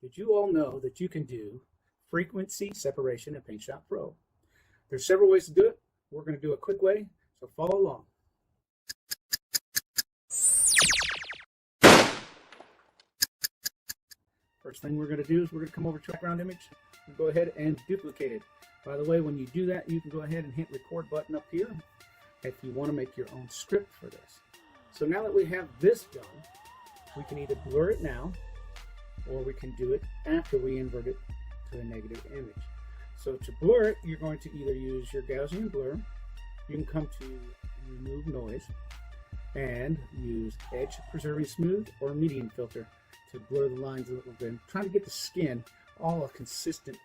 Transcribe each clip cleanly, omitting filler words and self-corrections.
Did you all know that you can do frequency separation in Paintshop Pro? There's several ways to do it. We're going to do a quick way, so follow along. First thing we're going to do is we're going to come over to background image and go ahead and duplicate it. By the way, when you do that, you can go ahead and hit record button up here if you want to make your own script for this. So now that we have this done, we can either blur it now, or we can do it after we invert it to a negative image. So to blur it, you're going to either use your Gaussian blur, you can come to remove noise, and use edge preserving smooth or median filter to blur the lines a little bit. I'm trying to get the skin all a consistent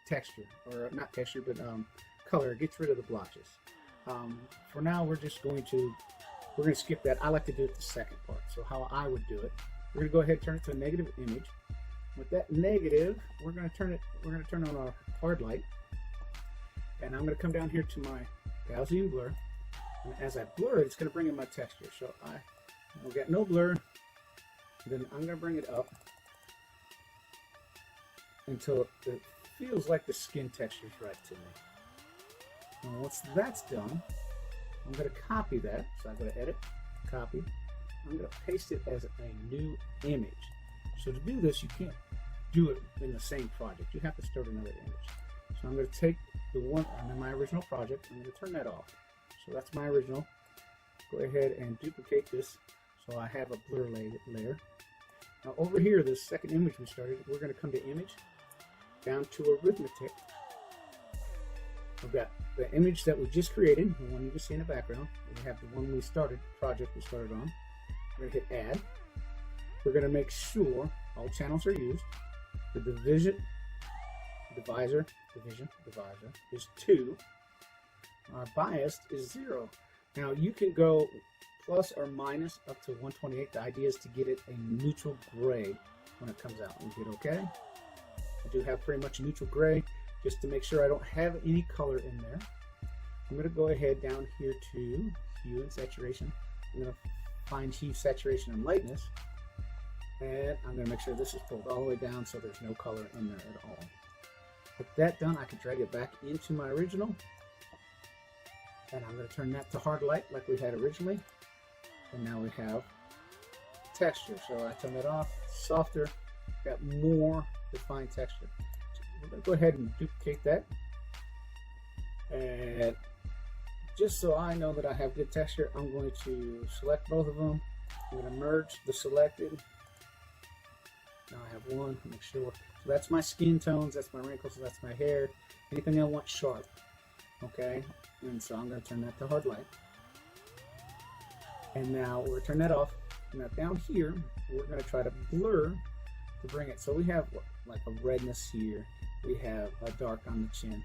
texture, or not texture, but color. It gets rid of the blotches. For now, we're going to skip that. I like to do it the second part. So how I would do it, we're going to go ahead and turn it to a negative image. With that negative, we're going to turn on our hard light, and I'm going to come down here to my Gaussian blur, and as I blur it, it's going to bring in my texture. So we'll get no blur. Then I'm going to bring it up until it feels like the skin texture is right to me. And once that's done, I'm going to copy that. So I go to Edit, Copy. I'm going to paste it as a new image. So to do this, you can't do it in the same project. You have to start another image. So I'm going to take the one in my original project. I'm going to turn that off. So that's my original. Go ahead and duplicate this so I have a blur layer. Now over here, this second image we started, we're going to come to Image, down to Arithmetic. We've got the image that we just created, the one you can see in the background. We have the one project we started on. We're going to hit Add. We're going to make sure all channels are used. The division is 2. Our bias is 0. Now you can go plus or minus up to 128. The idea is to get it a neutral gray when it comes out. And hit OK. I do have pretty much neutral gray just to make sure I don't have any color in there. I'm going to go ahead down here to Hue and Saturation. I'm going to find Hue, Saturation, and Lightness. And I'm going to make sure this is pulled all the way down so there's no color in there at all. With that done, I can drag it back into my original. And I'm going to turn that to hard light like we had originally. And now we have texture. So I turn that off, softer, got more defined texture. So we're going to go ahead and duplicate that. And just so I know that I have good texture, I'm going to select both of them. I'm going to merge the selected. Now I have one, make sure. So that's my skin tones, that's my wrinkles, that's my hair. Anything I want sharp. Okay? And so I'm going to turn that to hard light. And now we're going to turn that off. Now down here, we're going to try to blur to bring it. So we have like a redness here. We have a dark on the chin.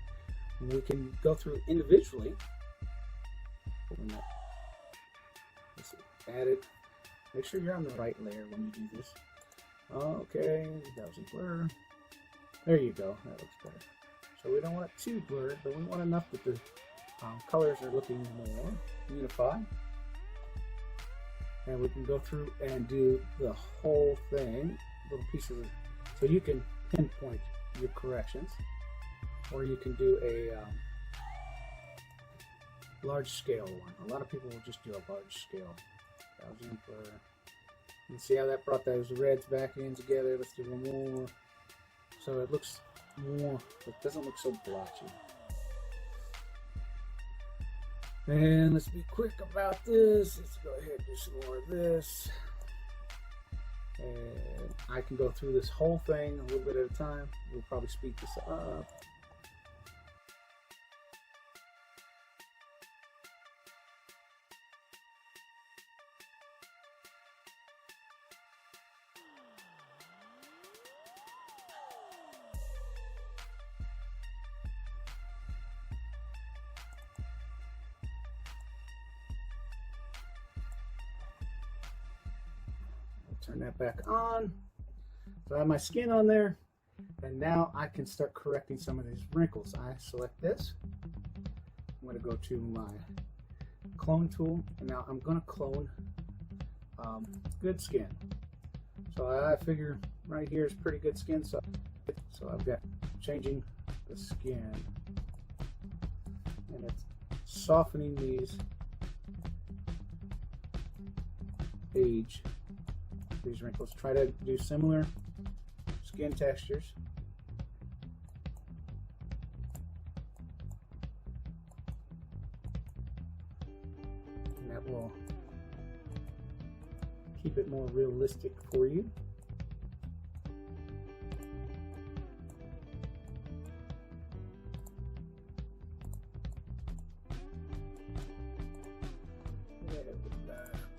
And we can go through individually. Let's see, add it. Make sure you're on the right layer when you do this. Okay, that was a blur. There you go. That looks better. So we don't want it too blurred, but we want enough that the colors are looking more unified. And we can go through and do the whole thing, little pieces. So you can pinpoint your corrections, or you can do a large scale one. A lot of people will just do a large scale. And see how that brought those reds back in together. Let's do one more. So it looks more, it doesn't look so blotchy. And let's be quick about this. Let's go ahead and do some more of this. And I can go through this whole thing a little bit at a time. We'll probably speed this up. Turn that back on. So I have my skin on there, and now I can start correcting some of these wrinkles. I select this. I'm going to go to my clone tool, and now I'm going to clone good skin. So I figure right here is pretty good skin, so I've got changing the skin, and it's softening these these wrinkles. Try to do similar skin textures. And that will keep it more realistic for you.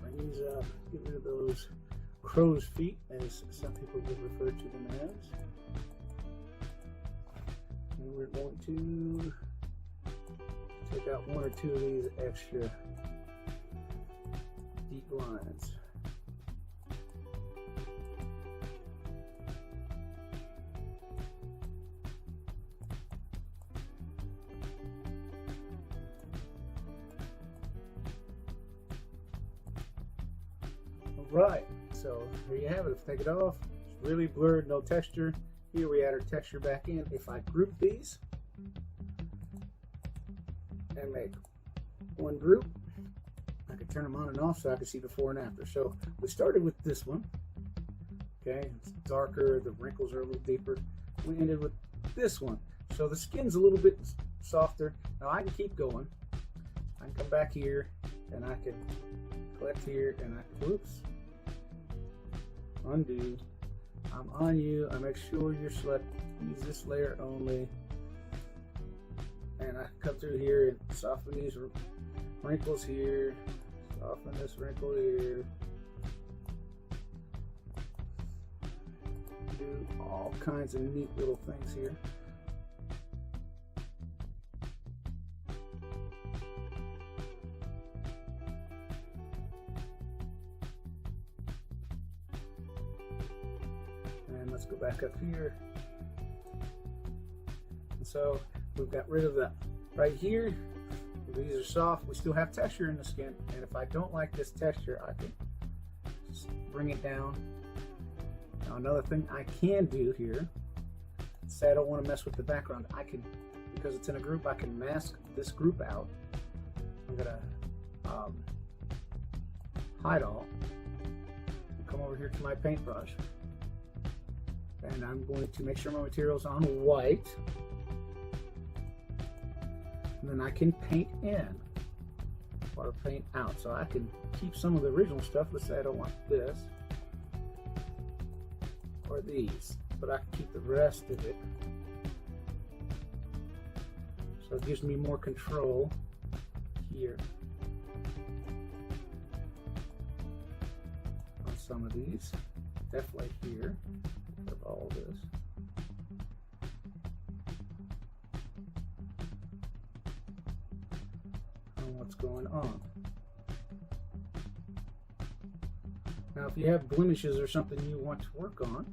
Bring these up, get rid of those crow's feet, as some people would refer to them as. And we're going to take out one or two of these extra deep lines. Right, so there you have it. Let's take it off. It's really blurred, no texture. Here we add our texture back in. If I group these and make one group, I can turn them on and off so I can see before and after. So we started with this one. Okay, it's darker, the wrinkles are a little deeper. We ended with this one. So the skin's a little bit softer. Now I can keep going. I can come back here and I can collect here and I can, oops, undo. I'm on you. I make sure you're select, use this layer only, and I come through here and soften these wrinkles here, soften this wrinkle here, do all kinds of neat little things here. And let's go back up here. And so we've got rid of that right here. These are soft. We still have texture in the skin, and if I don't like this texture, I can just bring it down. Now another thing I can do here, say I don't want to mess with the background, I can, because it's in a group, I can mask this group out. I'm gonna hide all and come over here to my paintbrush, and I'm going to make sure my material's on white, and then I can paint in or paint out. So I can keep some of the original stuff. Let's say I don't want this or these, but I can keep the rest of it. So it gives me more control here on some of these. Definitely here of all this. And what's going on. Now if you have blemishes or something you want to work on,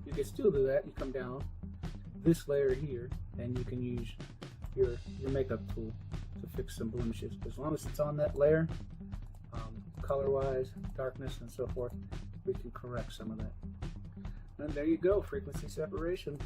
you can still do that. You come down this layer here and you can use your makeup tool to fix some blemishes. As long as it's on that layer, color wise, darkness and so forth, we can correct some of that. And there you go, frequency separation.